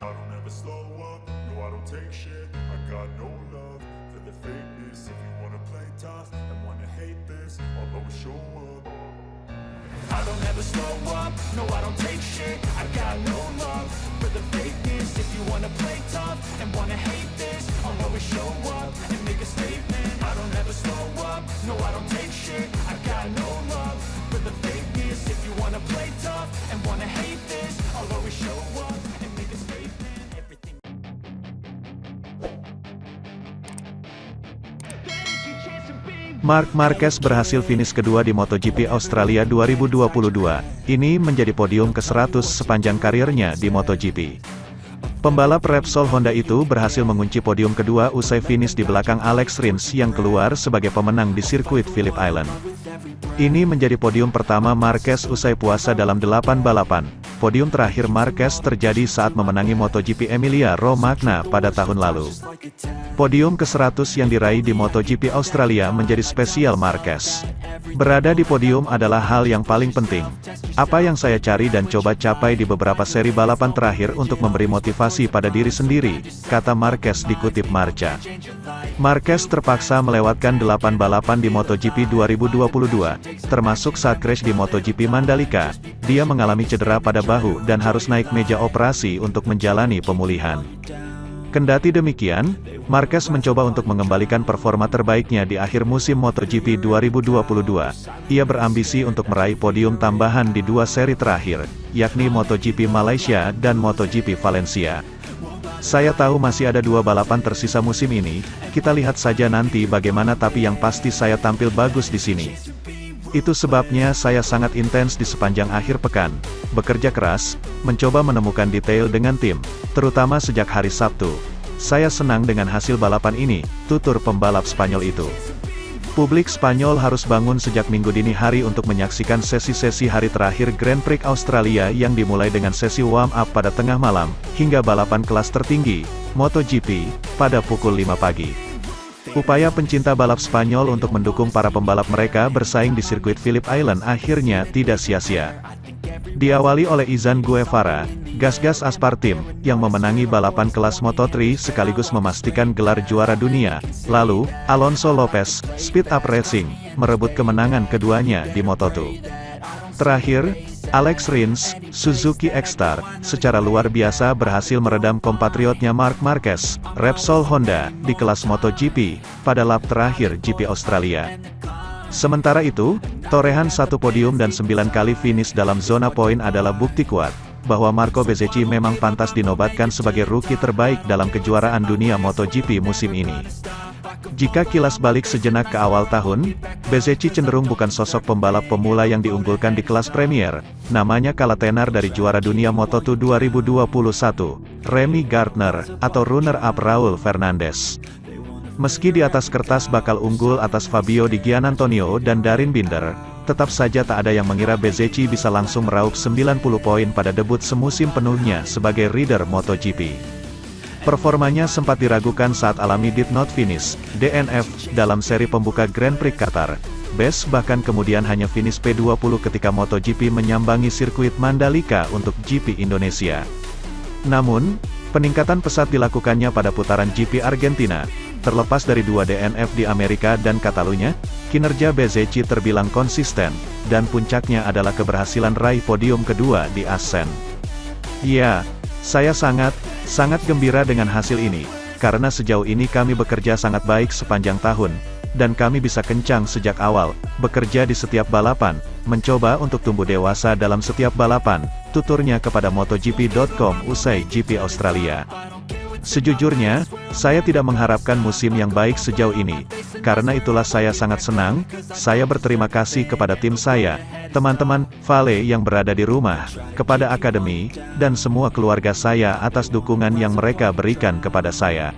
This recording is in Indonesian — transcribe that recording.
I don't ever slow up, no I don't take shit. I got no love for the fakeness. If you wanna play tough and wanna hate this, I'll always show up. I don't ever slow up, no I don't take shit. I got no love for the fakeness. If you wanna play tough and wanna hate this, I'll always show up and make a statement. I don't ever slow up, no I don't take shit. I got no love for the fakeness. If you wanna play tough and wanna hate this, I'll always show up and make a statement. Everything. Marc Marquez berhasil finish kedua di MotoGP Australia 2022. Ini menjadi podium ke-100 sepanjang karirnya di MotoGP. Pembalap Repsol Honda itu berhasil mengunci podium kedua usai finish di belakang Alex Rins yang keluar sebagai pemenang di sirkuit Phillip Island. Ini menjadi podium pertama Marquez usai puasa dalam 8 balapan. Podium terakhir Marquez terjadi saat memenangi MotoGP Emilia-Romagna pada tahun lalu. Podium ke-100 yang diraih di MotoGP Australia menjadi spesial Marquez. Berada di podium adalah hal yang paling penting. Apa yang saya cari dan coba capai di beberapa seri balapan terakhir untuk memberi motivasi pada diri sendiri, kata Marquez dikutip Marca. Marquez terpaksa melewatkan 8 balapan di MotoGP 2022, termasuk saat crash di MotoGP Mandalika. Dia mengalami cedera pada bahu dan harus naik meja operasi untuk menjalani pemulihan. Kendati demikian, Marquez mencoba untuk mengembalikan performa terbaiknya di akhir musim MotoGP 2022. Ia berambisi untuk meraih podium tambahan di 2 seri terakhir, yakni MotoGP Malaysia dan MotoGP Valencia. Saya tahu masih ada 2 balapan tersisa musim ini, kita lihat saja nanti bagaimana, tapi yang pasti saya tampil bagus di sini. Itu sebabnya saya sangat intens di sepanjang akhir pekan, bekerja keras, mencoba menemukan detail dengan tim, terutama sejak hari Sabtu. Saya senang dengan hasil balapan ini, tutur pembalap Spanyol itu. Publik Spanyol harus bangun sejak minggu dini hari untuk menyaksikan sesi-sesi hari terakhir Grand Prix Australia yang dimulai dengan sesi warm-up pada tengah malam, hingga balapan kelas tertinggi, MotoGP, pada pukul 5 pagi. Upaya pencinta balap Spanyol untuk mendukung para pembalap mereka bersaing di sirkuit Phillip Island akhirnya tidak sia-sia. Diawali oleh Izan Guevara, Gas-Gas Aspartim, yang memenangi balapan kelas Moto3 sekaligus memastikan gelar juara dunia. Lalu, Alonso Lopez, Speed Up Racing, merebut kemenangan keduanya di Moto2. Terakhir, Alex Rins, Suzuki X-Star, secara luar biasa berhasil meredam kompatriotnya Marc Marquez, Repsol Honda, di kelas MotoGP, pada lap terakhir GP Australia. Sementara itu, torehan 1 podium dan 9 kali finish dalam zona poin adalah bukti kuat, bahwa Marco Bezzecchi memang pantas dinobatkan sebagai rookie terbaik dalam kejuaraan dunia MotoGP musim ini. Jika kilas balik sejenak ke awal tahun, Bezzecchi cenderung bukan sosok pembalap pemula yang diunggulkan di kelas Premier. Namanya kalah tenar dari juara dunia Moto2 2021, Remy Gardner, atau runner-up Raul Fernandez. Meski di atas kertas bakal unggul atas Fabio Di Giannantonio dan Darin Binder, tetap saja tak ada yang mengira Bezzecchi bisa langsung meraup 90 poin pada debut semusim penuhnya sebagai rider MotoGP. Performanya sempat diragukan saat alami did not finish, DNF, dalam seri pembuka Grand Prix Qatar. Bez bahkan kemudian hanya finish P20 ketika MotoGP menyambangi sirkuit Mandalika untuk GP Indonesia. Namun, peningkatan pesat dilakukannya pada putaran GP Argentina. Terlepas dari 2 DNF di Amerika dan Catalunya, kinerja Bezzecchi terbilang konsisten, dan puncaknya adalah keberhasilan raih podium kedua di Assen. Ya, saya sangat gembira dengan hasil ini, karena sejauh ini kami bekerja sangat baik sepanjang tahun, dan kami bisa kencang sejak awal, bekerja di setiap balapan, mencoba untuk tumbuh dewasa dalam setiap balapan, tuturnya kepada MotoGP.com usai GP Australia. Sejujurnya, saya tidak mengharapkan musim yang baik sejauh ini. Karena itulah saya sangat senang, saya berterima kasih kepada tim saya, teman-teman, Vale yang berada di rumah, kepada akademi, dan semua keluarga saya atas dukungan yang mereka berikan kepada saya.